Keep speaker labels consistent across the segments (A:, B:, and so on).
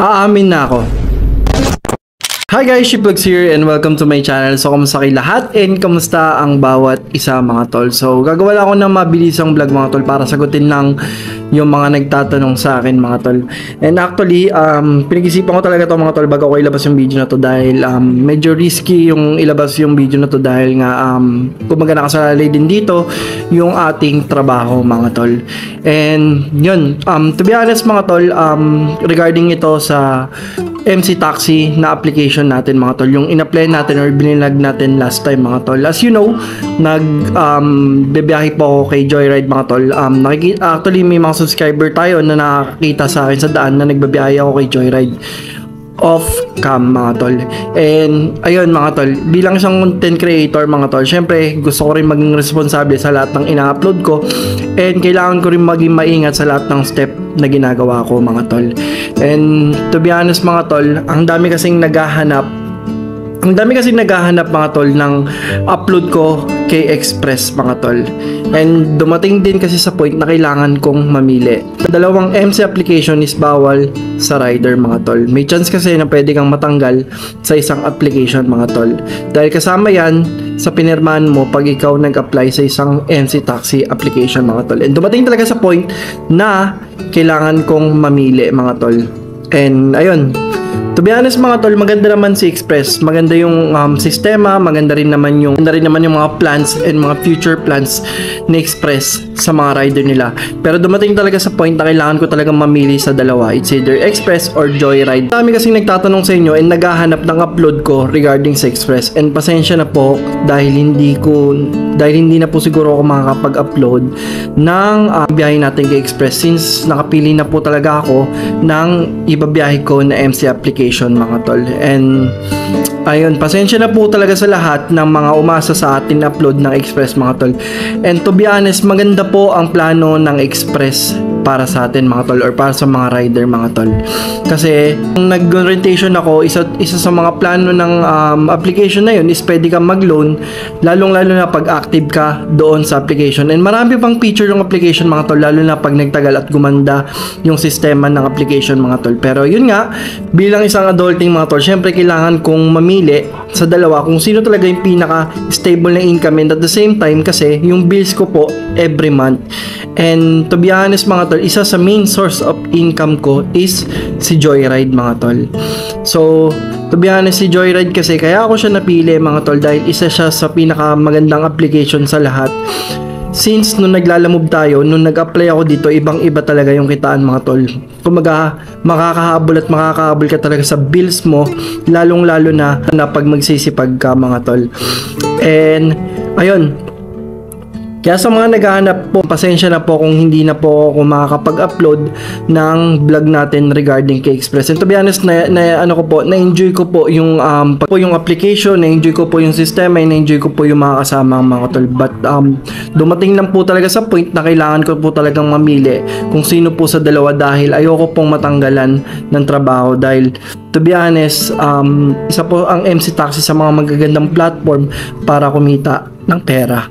A: Aamin na ako. Hi guys, Shiplogs here and welcome to my channel. So, kamusta kayo lahat and kamusta ang bawat isa mga tol? So, gagawa lang ako ng mabilisang vlog mga tol para sagutin lang yung mga nagtatanong sa akin mga tol. And actually, pinag-isipan ko talaga to mga tol bago ko ilabas yung video na to dahil medyo risky yung ilabas yung video na to dahil nga kumbaga nakasalalay din dito yung ating trabaho mga tol. And yun, to be honest mga tol, regarding ito sa MC Taxi na application natin mga tol, yung in-apply natin or binilag natin last time mga tol. As you know, bebiyahe po ako kay Joyride mga tol. Actually may mga subscriber tayo na nakakita sa akin sa daan na nagbabiyahe ako kay Joyride off cam mga tol. And ayun mga tol, bilang isang content creator mga tol, syempre gusto ko rin maging responsable sa lahat ng ina-upload ko and kailangan ko rin maging maingat sa lahat ng step na ginagawa ko mga tol. And to be honest mga tol, ang dami kasing naghahanap mga tol ng upload ko kay Express mga tol. And dumating din kasi sa point na kailangan kong mamili. Dalawang MC application is bawal sa rider mga tol. May chance kasi na pwede kang matanggal sa isang application mga tol. Dahil kasama yan sa pinirmahan mo pag ikaw nag-apply sa isang MC Taxi application mga tol. And dumating talaga sa point na kailangan kong mamili mga tol. And ayun, to be honest mga tol, maganda naman si Express. Maganda yung sistema, maganda rin naman yung mga plans and mga future plans ni Express sa mga rider nila. Pero dumating talaga sa point na kailangan ko talagang mamili sa dalawa. It's either Express or Joyride. Dami kasing nagtatanong sa inyo and naghahanap ng upload ko regarding sa Express. And pasensya na po dahil hindi na po siguro ako makakapag-upload ng biyahe natin kay Express since nakapili na po talaga ako ng ibabiyahe ko na MC application mga tol. And ayun, pasensya na po talaga sa lahat ng mga umasa sa atin upload ng Express mga tol. And to be honest, maganda po ang plano ng Express para sa atin mga tol or para sa mga rider mga tol. Kasi kung nag-orientation ako, isa sa mga plano ng application na yun is pwede kang mag-loan lalo na pag active ka doon sa application. And marami pang feature yung application mga tol, lalo na pag nagtagal at gumanda yung sistema ng application mga tol. Pero yun nga, bilang isang adulting mga tol, syempre kailangan kong mamili sa dalawa kung sino talaga yung pinaka stable na income and at the same time kasi yung bills ko po every month. And to be honest mga tol, isa sa main source of income ko is si Joyride mga tol. So to be honest, si Joyride kasi kaya ako siya napili mga tol dahil isa siya sa pinaka magandang application sa lahat. Since nung naglalamove tayo, nung nag-apply ako dito, ibang-iba talaga yung kitaan mga tol. Kumaga, makakahabol ka talaga sa bills mo, lalong-lalo na pag magsisipag ka mga tol. And ayun, kaya sa mga naghahanap po, pasensya na po kung hindi na po ako makakapag-upload ng vlog natin regarding kay Express. And to be honest, na-enjoy ko po yung application, na-enjoy ko po yung sistema, na-enjoy ko po yung mga kasama mga tol. But dumating lang po talaga sa point na kailangan ko po talagang mamili kung sino po sa dalawa dahil ayoko pong matanggalan ng trabaho dahil to be honest, isa po ang MC Taxi sa mga magagandang platform para kumita ng pera.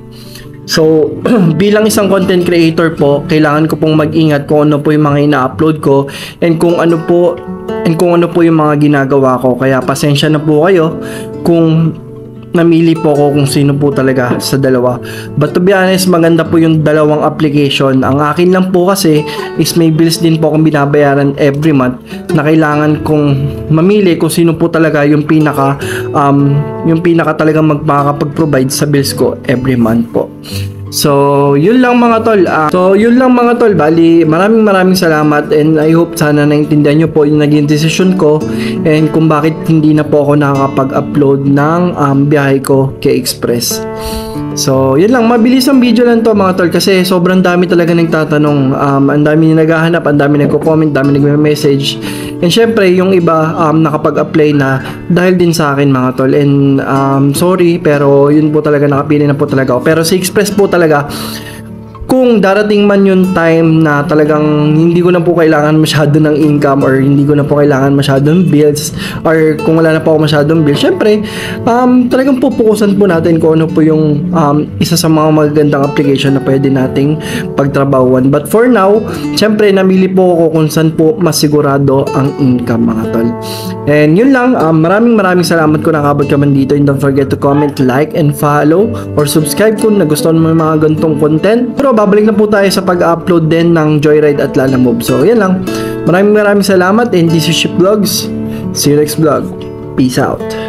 A: So, bilang isang content creator po, kailangan ko pong mag-ingat kung ano po yung mga ina-upload ko and kung ano po yung mga ginagawa ko. Kaya pasensya na po kayo kung namili po ako kung sino po talaga sa dalawa. But to be honest, maganda po yung dalawang application. Ang akin lang po kasi is may bills din po akong binabayaran every month na kailangan kong mamili kung sino po talaga yung pinaka talagang magpapag-provide sa bills ko every month po. So, yun lang mga tol. Bali, maraming salamat and I hope sana naintindihan nyo po yung naging decision ko and kung bakit hindi na po ako nakakapag-upload ng biyahe ko kay Express. So, yun lang. Mabilis ang video lang to mga tol kasi sobrang dami talaga nagtatanong. Ang dami naghahanap, ang dami nagko-comment, ang dami nagme-message. And syempre, yung iba nakapag-apply na dahil din sa akin mga tol. And sorry, pero yun po talaga, nakapili na po talaga ako. Pero si Express po talaga, kung darating man yung time na talagang hindi ko na po kailangan masyado ng income or hindi ko na po kailangan masyadong bills or kung wala na po ako masyadong bills, syempre, talagang pupukusan po natin kung ano po yung isa sa mga magagandang application na pwede nating pagtrabahuan. But for now, syempre, namili po ako kung saan po masigurado ang income, mga tol. And yun lang, maraming salamat kung nakabot ka man dito, and don't forget to comment, like, and follow or subscribe kung nagustuhan mo yung mga ganitong content. Pero babalik na po tayo sa pag-upload din ng Joyride at Lalamove. So yan lang, maraming salamat, and this is Ship Vlogs. See you next vlog. Peace out.